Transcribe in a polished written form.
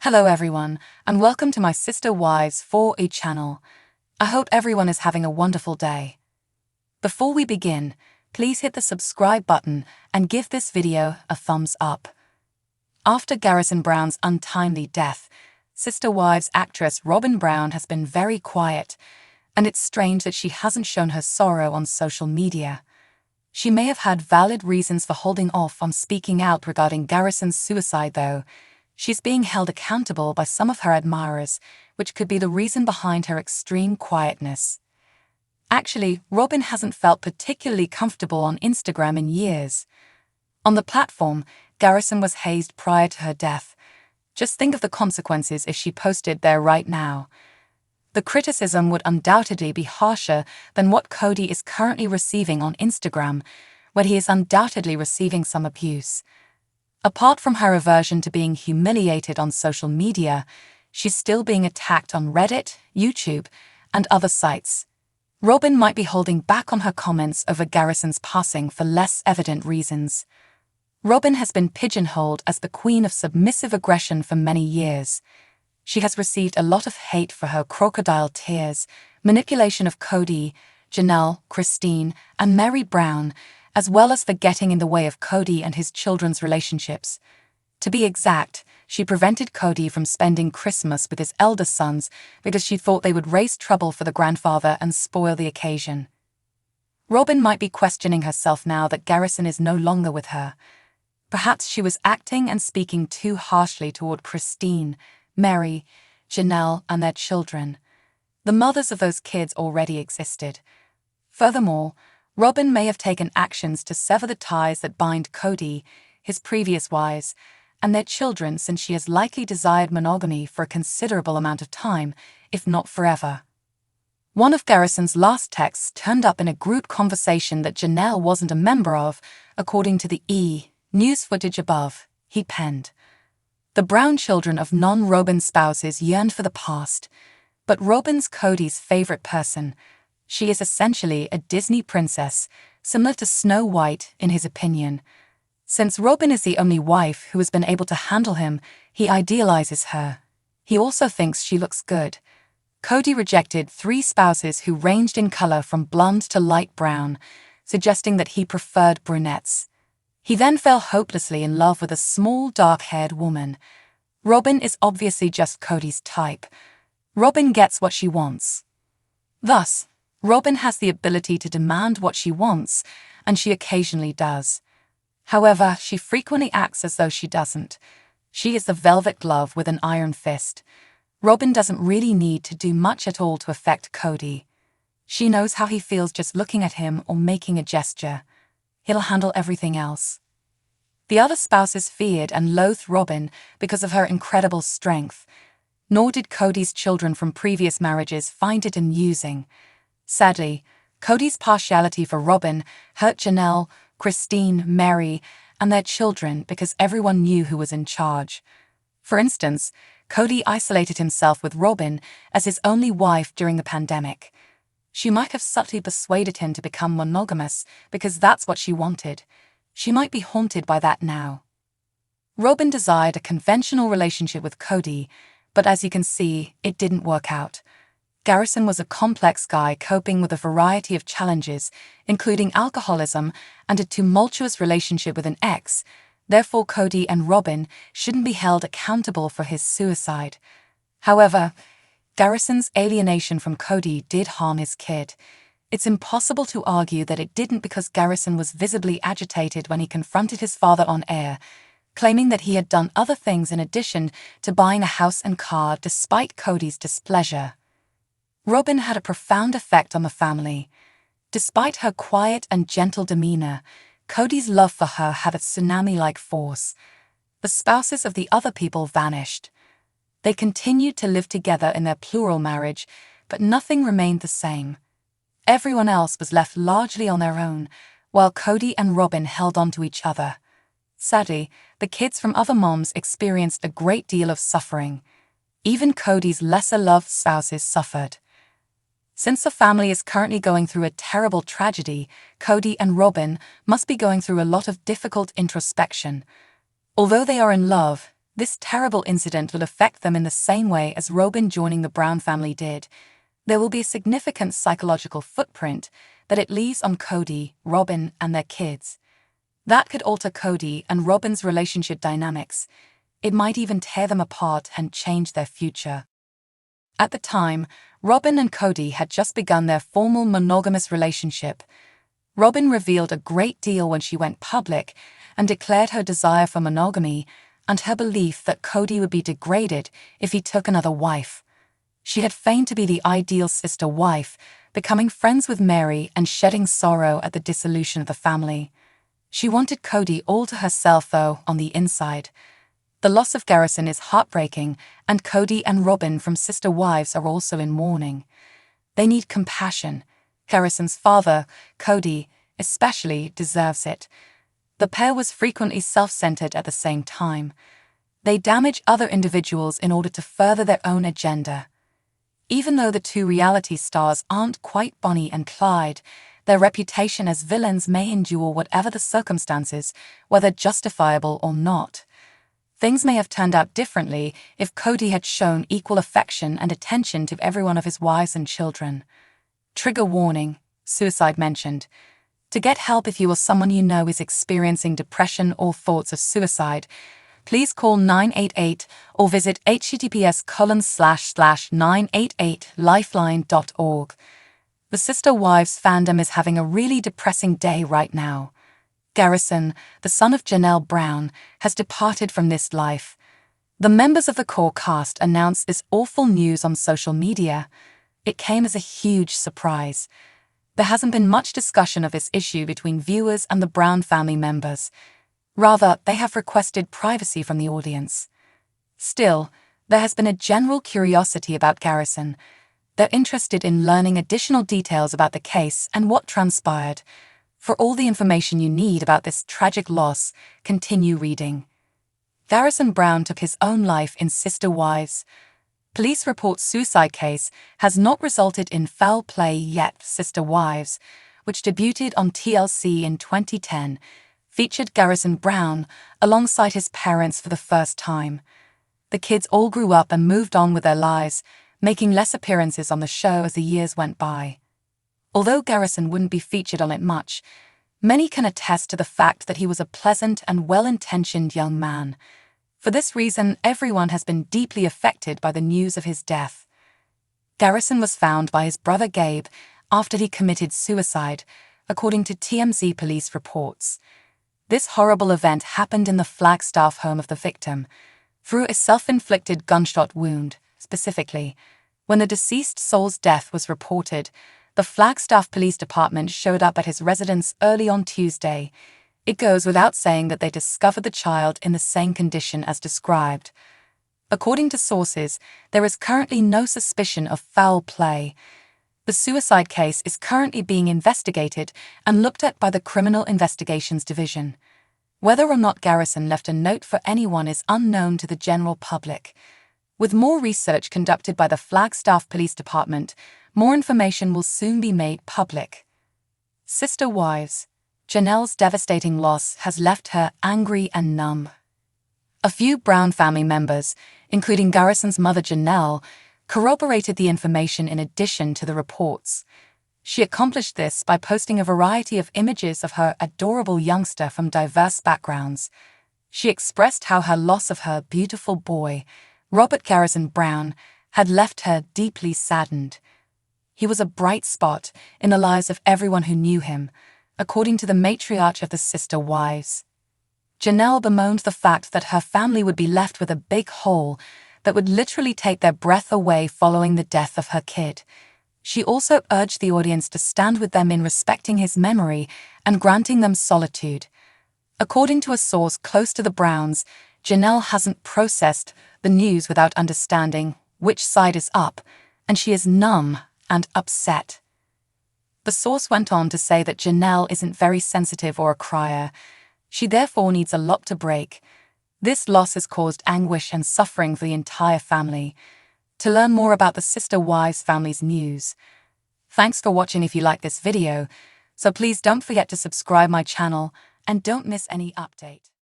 Hello everyone, and welcome to my Sister Wives 4E channel. I hope everyone is having a wonderful day. Before we begin, please hit the subscribe button and give this video a thumbs up. After Garrison Brown's untimely death, Sister Wives actress Robyn Brown has been very quiet, and it's strange that she hasn't shown her sorrow on social media. She may have had valid reasons for holding off on speaking out regarding Garrison's suicide though. She's being held accountable by some of her admirers, which could be the reason behind her extreme quietness. Actually, Robyn hasn't felt particularly comfortable on Instagram in years. On the platform, Garrison was hazed prior to her death. Just think of the consequences if she posted there right now. The criticism would undoubtedly be harsher than what Kody is currently receiving on Instagram, where he is undoubtedly receiving some abuse. Apart from her aversion to being humiliated on social media, she's still being attacked on Reddit, YouTube, and other sites. Robyn might be holding back on her comments over Garrison's passing for less evident reasons. Robyn has been pigeonholed as the queen of submissive aggression for many years. She has received a lot of hate for her crocodile tears, manipulation of Kody, Janelle, Christine, and Mary Brown, as well as for getting in the way of Kody and his children's relationships. To be exact, she prevented Kody from spending Christmas with his elder sons because she thought they would raise trouble for the grandfather and spoil the occasion. Robyn might be questioning herself now that Garrison is no longer with her. Perhaps she was acting and speaking too harshly toward Christine, Mary, Janelle, and their children. The mothers of those kids already existed. Furthermore, Robyn may have taken actions to sever the ties that bind Kody, his previous wives, and their children since she has likely desired monogamy for a considerable amount of time, if not forever. One of Garrison's last texts turned up in a group conversation that Janelle wasn't a member of, according to the news footage above, he penned. The Brown children of non-Robyn spouses yearned for the past, but Robyn's Kody's favorite person. She is essentially a Disney princess, similar to Snow White in his opinion. Since Robyn is the only wife who has been able to handle him, he idealizes her. He also thinks she looks good. Kody rejected 3 spouses who ranged in color from blonde to light brown, suggesting that he preferred brunettes. He then fell hopelessly in love with a small, dark-haired woman. Robyn is obviously just Kody's type. Robyn gets what she wants. Thus, Robyn has the ability to demand what she wants, and she occasionally does. However, she frequently acts as though she doesn't. She is the velvet glove with an iron fist. Robyn doesn't really need to do much at all to affect Kody. She knows how he feels just looking at him or making a gesture. He'll handle everything else. The other spouses feared and loathed Robyn because of her incredible strength. Nor did Kody's children from previous marriages find it amusing. Sadly, Kody's partiality for Robyn hurt Janelle, Christine, Mary, and their children because everyone knew who was in charge. For instance, Kody isolated himself with Robyn as his only wife during the pandemic. She might have subtly persuaded him to become monogamous because that's what she wanted. She might be haunted by that now. Robyn desired a conventional relationship with Kody, but as you can see, it didn't work out. Garrison was a complex guy coping with a variety of challenges, including alcoholism and a tumultuous relationship with an ex. Therefore, Kody and Robyn shouldn't be held accountable for his suicide. However, Garrison's alienation from Kody did harm his kid. It's impossible to argue that it didn't because Garrison was visibly agitated when he confronted his father on air, claiming that he had done other things in addition to buying a house and car despite Kody's displeasure. Robyn had a profound effect on the family. Despite her quiet and gentle demeanor, Kody's love for her had a tsunami-like force. The spouses of the other people vanished. They continued to live together in their plural marriage, but nothing remained the same. Everyone else was left largely on their own, while Kody and Robyn held on to each other. Sadly, the kids from other moms experienced a great deal of suffering. Even Kody's lesser-loved spouses suffered. Since the family is currently going through a terrible tragedy, Kody and Robyn must be going through a lot of difficult introspection. Although they are in love, This terrible incident will affect them in the same way as Robyn joining the Brown family did. There will be a significant psychological footprint that it leaves on Kody, Robyn, and their kids. That could alter Kody and Robyn's relationship dynamics. It might even tear them apart and change their future. At the time, Robyn and Kody had just begun their formal monogamous relationship. Robyn revealed a great deal when she went public and declared her desire for monogamy and her belief that Kody would be degraded if he took another wife. She had feigned to be the ideal sister wife, becoming friends with Mary and shedding sorrow at the dissolution of the family. She wanted Kody all to herself, though, on the inside. The loss of Garrison is heartbreaking, and Kody and Robyn from Sister Wives are also in mourning. They need compassion. Garrison's father, Kody, especially deserves it. The pair was frequently self-centered at the same time. They damage other individuals in order to further their own agenda. Even though the two reality stars aren't quite Bonnie and Clyde, their reputation as villains may endure whatever the circumstances, whether justifiable or not. Things may have turned out differently if Kody had shown equal affection and attention to every one of his wives and children. Trigger warning, suicide mentioned. To get help if you or someone you know is experiencing depression or thoughts of suicide, please call 988 or visit https://988lifeline.org. The Sister Wives fandom is having a really depressing day right now. Garrison, the son of Janelle Brown, has departed from this life. The members of the core cast announced this awful news on social media. It came as a huge surprise. There hasn't been much discussion of this issue between viewers and the Brown family members. Rather, they have requested privacy from the audience. Still, there has been a general curiosity about Garrison. They're interested in learning additional details about the case and what transpired. For all the information you need about this tragic loss, continue reading. Garrison Brown took his own life in Sister Wives. Police report suicide case has not resulted in foul play yet. Sister Wives, which debuted on TLC in 2010, featured Garrison Brown alongside his parents for the first time. The kids all grew up and moved on with their lives, making less appearances on the show as the years went by. Although Garrison wouldn't be featured on it much, many can attest to the fact that he was a pleasant and well-intentioned young man. For this reason, everyone has been deeply affected by the news of his death. Garrison was found by his brother Gabe after he committed suicide, according to TMZ police reports. This horrible event happened in the Flagstaff home of the victim, through a self-inflicted gunshot wound. Specifically, when the deceased soul's death was reported, the Flagstaff Police Department showed up at his residence early on Tuesday. It goes without saying that they discovered the child in the same condition as described. According to sources, there is currently no suspicion of foul play. The suicide case is currently being investigated and looked at by the Criminal Investigations Division. Whether or not Garrison left a note for anyone is unknown to the general public. With more research conducted by the Flagstaff Police Department, more information will soon be made public. Sister Wives. Janelle's devastating loss has left her angry and numb. A few Brown family members, including Garrison's mother Janelle, corroborated the information in addition to the reports. She accomplished this by posting a variety of images of her adorable youngster from diverse backgrounds. She expressed how her loss of her beautiful boy, Robert Garrison Brown, had left her deeply saddened. He was a bright spot in the lives of everyone who knew him, according to the matriarch of the Sister Wives. Janelle bemoaned the fact that her family would be left with a big hole that would literally take their breath away following the death of her kid. She also urged the audience to stand with them in respecting his memory and granting them solitude. According to a source close to the Browns, Janelle hasn't processed the news without understanding which side is up, and she is numb and upset. The source went on to say that Janelle isn't very sensitive or a crier. She therefore needs a lot to break. This loss has caused anguish and suffering for the entire family. To learn more about the Sister Wives family's news, thanks for watching if you like this video, so please don't forget to subscribe my channel and don't miss any update.